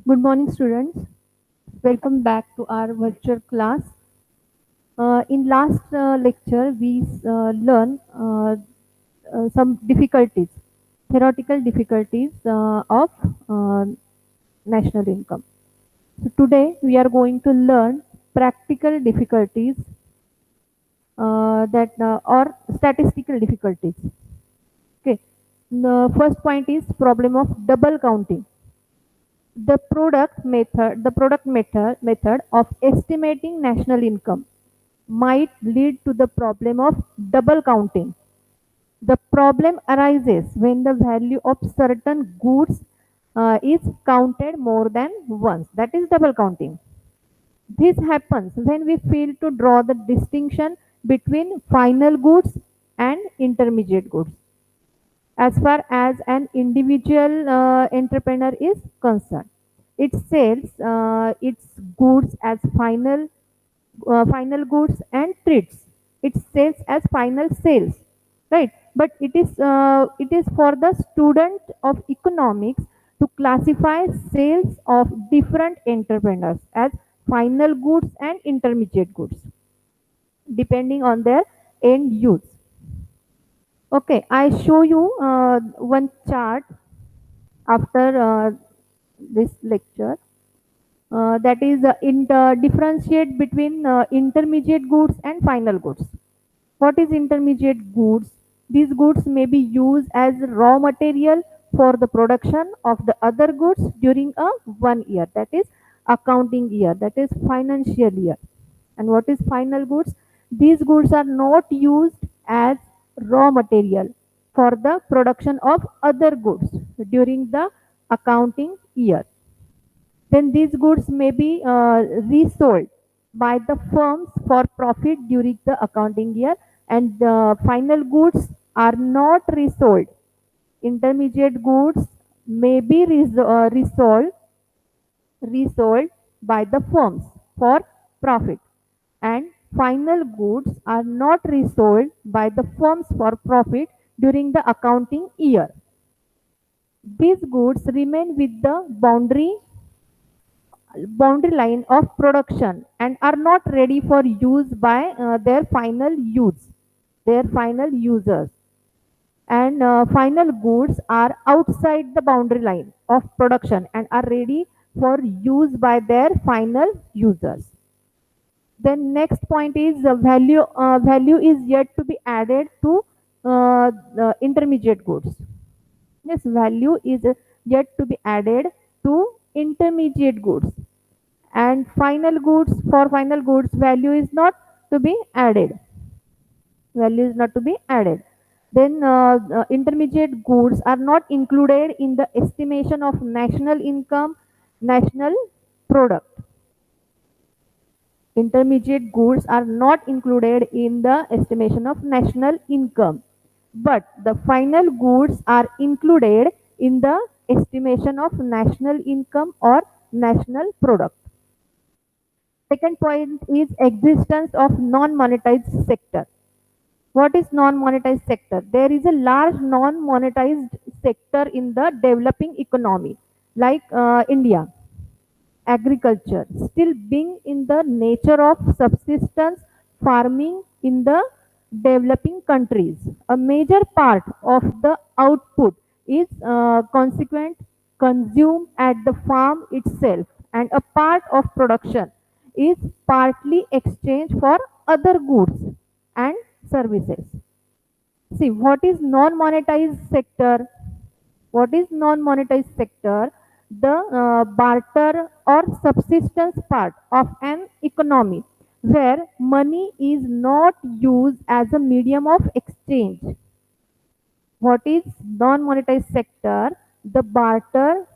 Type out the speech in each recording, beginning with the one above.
Good morning, students. Welcome back to our virtual class. In last lecture, we learn some difficulties, theoretical difficulties of uh, national income. So today, we are going to learn practical difficulties that or statistical difficulties. Okay. The first point is problem of double counting. The product method of estimating national income might lead to the problem of double counting. The problem arises when the value of certain goods is counted more than once. That is double counting. This happens when we fail to draw the distinction between final goods and intermediate goods as far as an individual entrepreneur is concerned. It sells its goods as final goods and treats. It sells as final sales, right? But it is for the student of economics to classify sales of different entrepreneurs as final goods and intermediate goods, depending on their end use. Okay, I show you one chart after this lecture that is differentiate between intermediate goods and final goods. What is intermediate goods? These goods may be used as raw material for the production of the other goods during a 1 year, that is accounting year, that is financial year. And what is final goods? These goods are not used as raw material for the production of other goods during the accounting year. Then these goods may be resold by the firms for profit during the accounting year, and the final goods are not resold. Intermediate goods may be resold by the firms for profit, and final goods are not resold by the firms for profit during the accounting year. These goods remain with the boundary line of production and are not ready for use by their final users. And final goods are outside the boundary line of production and are ready for use by their final users. Then next point is value is yet to be added to the intermediate goods. Yes, value is yet to be added to intermediate goods, and final goods value is not to be added. Value is not to be added. Then intermediate goods are not included in the estimation of national income, national product. Intermediate goods are not included in the estimation of national income, but the final goods are included in the estimation of national income or national product. Second point is existence of non-monetized sector. What is non-monetized sector? There is a large non-monetized sector in the developing economy, like India. Agriculture still being in the nature of subsistence farming in the developing countries. A major part of the output is consequent consumed at the farm itself, and a part of production is partly exchanged for other goods and services. See, what is non-monetized sector? What is non-monetized sector? The barter or subsistence part of an economy where money is not used as a medium of exchange. What is non-monetized sector? The barter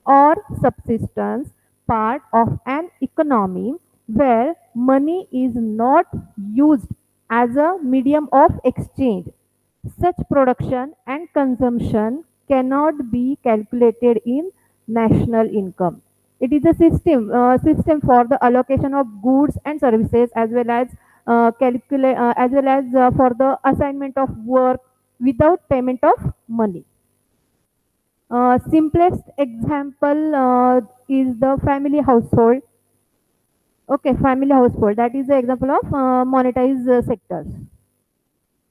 or subsistence part of an economy where money is not used as a medium of exchange. Such production and consumption cannot be calculated in national income. It is a system for the allocation of goods and services, as well as for the assignment of work without payment of money. Simplest example is the family household. Okay, family household. That is the example of monetized sectors.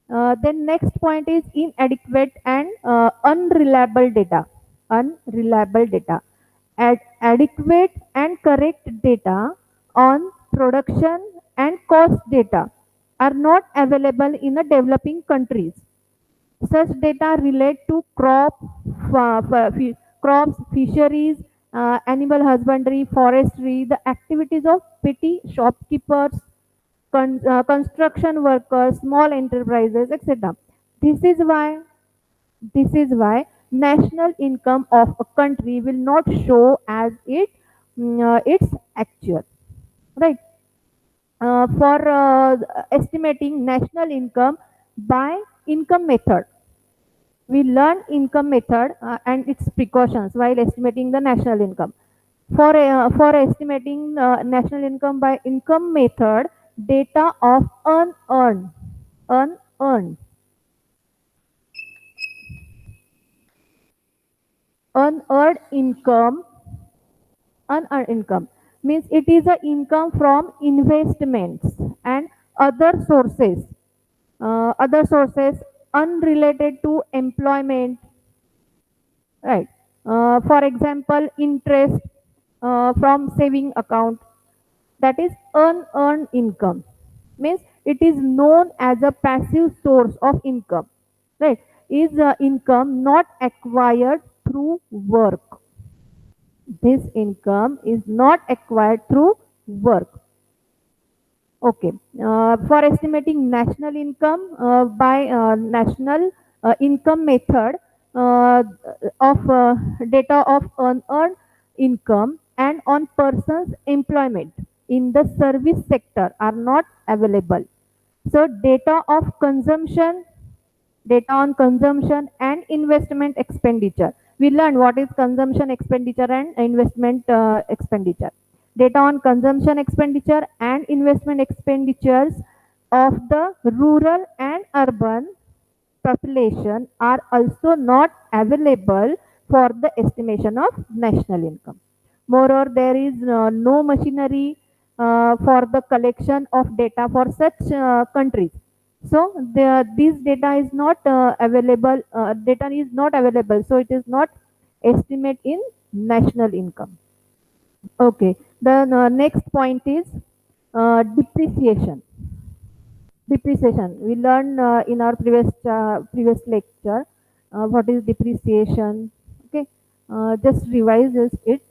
Then next point is inadequate and unreliable data. Unreliable data. Adequate and correct data on production and cost data are not available in the developing countries. Such data relate to crops, fisheries, animal husbandry, forestry, the activities of petty shopkeepers, construction workers, small enterprises, etc. This is why this is why national income of a country will not show as its actual, right. For estimating national income by income method, we learn income method and its precautions while estimating the national income. For estimating national income by income method, data of unearned unearned income unearned income means it is a income from investments and other sources other sources unrelated to employment, right. For example, interest from saving account, that is unearned income, means it is known as a passive source of income, right. Is income not acquired through work. This income is not acquired through work. Okay. For estimating national income by national income method of data of unearned income and on persons employment in the service sector are not available. So data on consumption and investment expenditure. We learned what is consumption expenditure and investment expenditure. Data on consumption expenditure and investment expenditures of the rural and urban population are also not available for the estimation of national income. Moreover, there is no machinery for the collection of data for such countries. So this data is not available. Data is not available, so it is not estimate in national income. Okay. The next point is depreciation. Depreciation. We learned in our previous lecture what is depreciation. Okay, just revise it.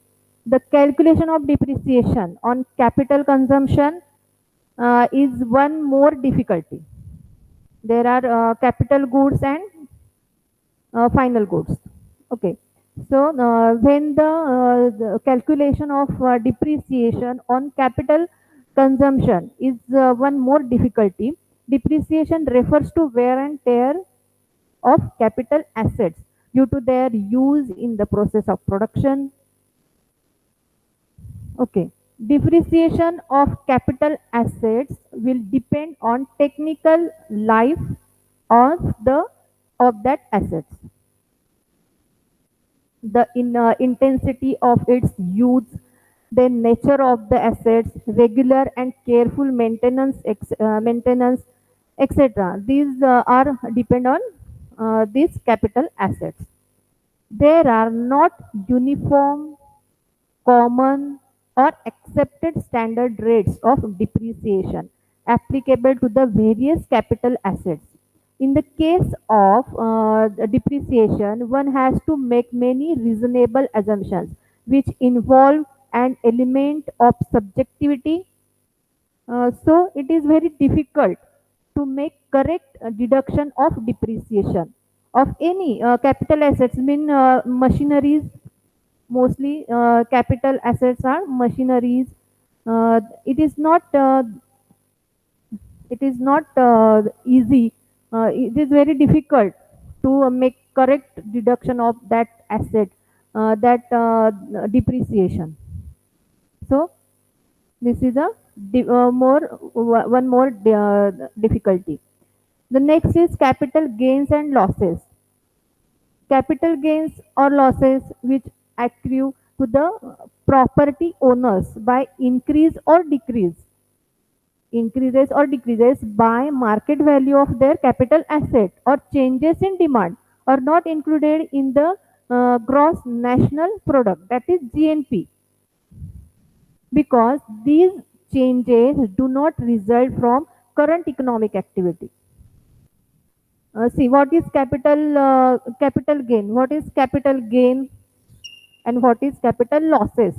The calculation of depreciation on capital consumption is one more difficulty. There are capital goods and final goods. Okay. So when the calculation of depreciation on capital consumption is one more difficulty. Depreciation refers to wear and tear of capital assets due to their use in the process of production. Okay. Depreciation of capital assets will depend on technical life of the of that assets, the intensity of its use, the nature of the assets, regular and careful maintenance, etc. These are depend on these capital assets. There are not uniform, common, or accepted standard rates of depreciation applicable to the various capital assets. In the case of the depreciation, one has to make many reasonable assumptions which involve an element of subjectivity. So it is very difficult to make correct deduction of depreciation of any capital assets. Mean machineries, mostly capital assets are machineries. It is not easy. It is very difficult to make correct deduction of that asset, that depreciation. So this is a one more difficulty. The next is capital gains and losses. capital gains or losses which accrue to the property owners by increases or decreases by market value of their capital asset or changes in demand are not included in the gross national product, that is GNP, because these changes do not result from current economic activity. See, what is capital gain? What is capital gain and what is capital losses?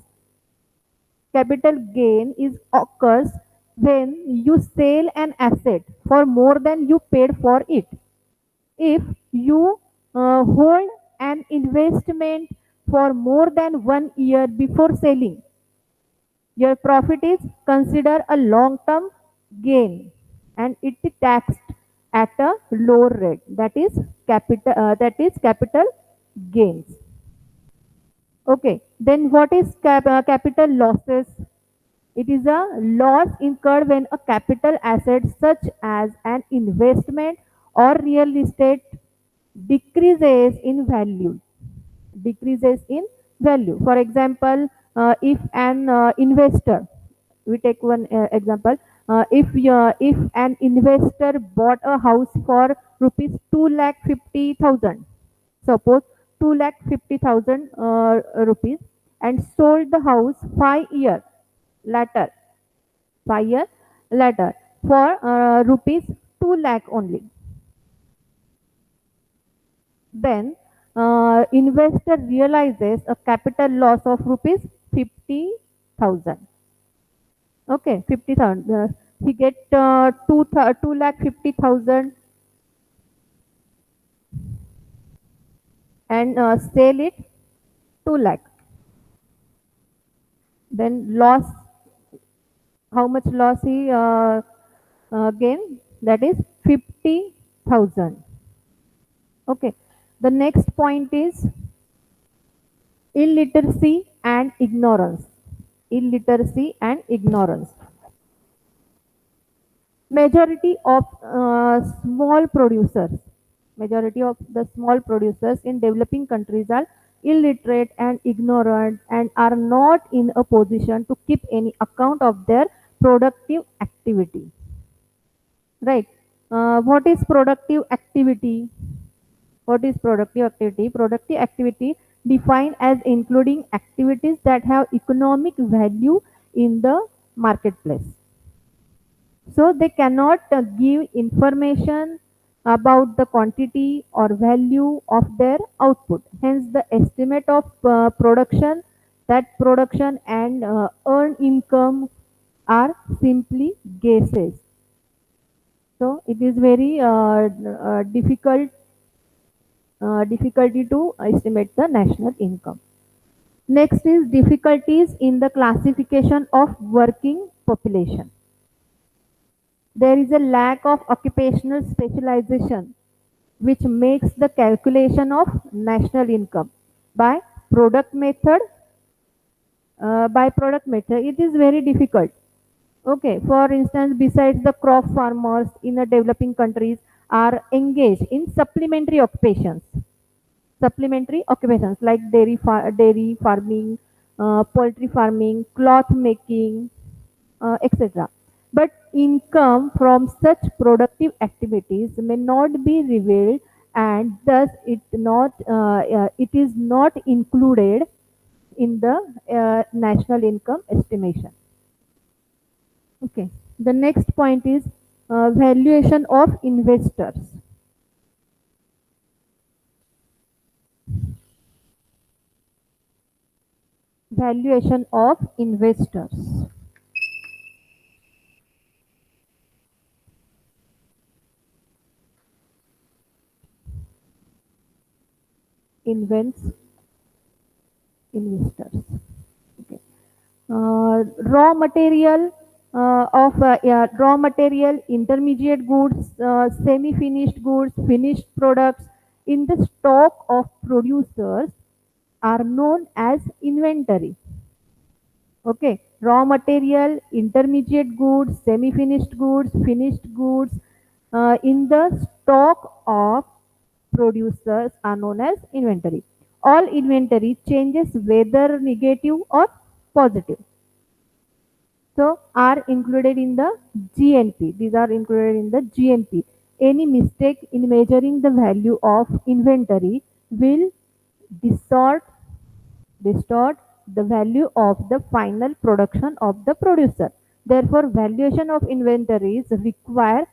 Capital gain is occurs when you sell an asset for more than you paid for it. If you hold an investment for more than 1 year before selling, your profit is considered a long-term gain and it is taxed at a lower rate. That is capital gains. Okay. Then what is capital losses? It is a loss incurred when a capital asset such as an investment or real estate decreases in value. Decreases in value. For example, if an investor, we take one example, if an investor bought a house for rupees 2,50,000, suppose 2,50,000 rupees, and sold the house 5 years later, 5 years later for rupees 2 lakh only. Then investor realizes a capital loss of rupees 50,000. Okay, 50,000. He get 2 lakh 50,000 and sell it 2 lakh. Then loss, how much loss he gain? That is 50,000. Okay. The next point is illiteracy and ignorance. Illiteracy and ignorance. Majority of majority of the small producers in developing countries are illiterate and ignorant and are not in a position to keep any account of their productive activity. Right. What is productive activity? What is productive activity? Productive activity defined as including activities that have economic value in the marketplace. So they cannot give information about the quantity or value of their output. Hence, the estimate of production and earned income are simply guesses. So it is very difficulty to estimate the national income. Next is difficulties in the classification of working population. There is a lack of occupational specialization which makes the calculation of national income by product method it is very difficult. Okay, for instance, besides the crop farmers in the developing countries are engaged in supplementary occupations like dairy farming, poultry farming, cloth making, etc. But income from such productive activities may not be revealed, and thus it is not included in the national income estimation. Okay. The next point is valuation of investors. Valuation of investors. Invents investors. Okay. Raw material, intermediate goods, semi-finished goods, finished products in the stock of producers are known as inventory. Okay, raw material, intermediate goods, semi-finished goods, finished goods in the stock of producers are known as inventory. All inventory changes whether negative or positive. So are included in the GNP. These are included in the GNP. Any mistake in measuring the value of inventory will distort distort the value of the final production of the producer. Therefore, valuation of inventories require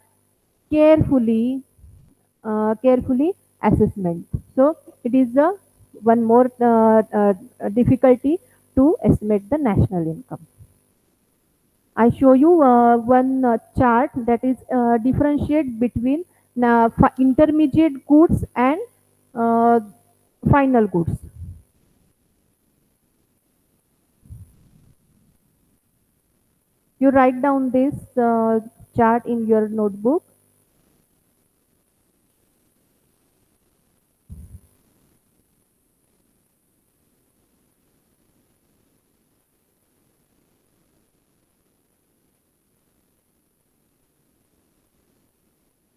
carefully carefully assessment. So it is the one more difficulty to estimate the national income. I show you one chart that is differentiate between intermediate goods and uh, final goods. You write down this chart in your notebook.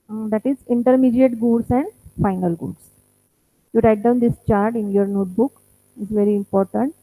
That is intermediate goods and final goods. You write down this chart in your notebook. It's very important.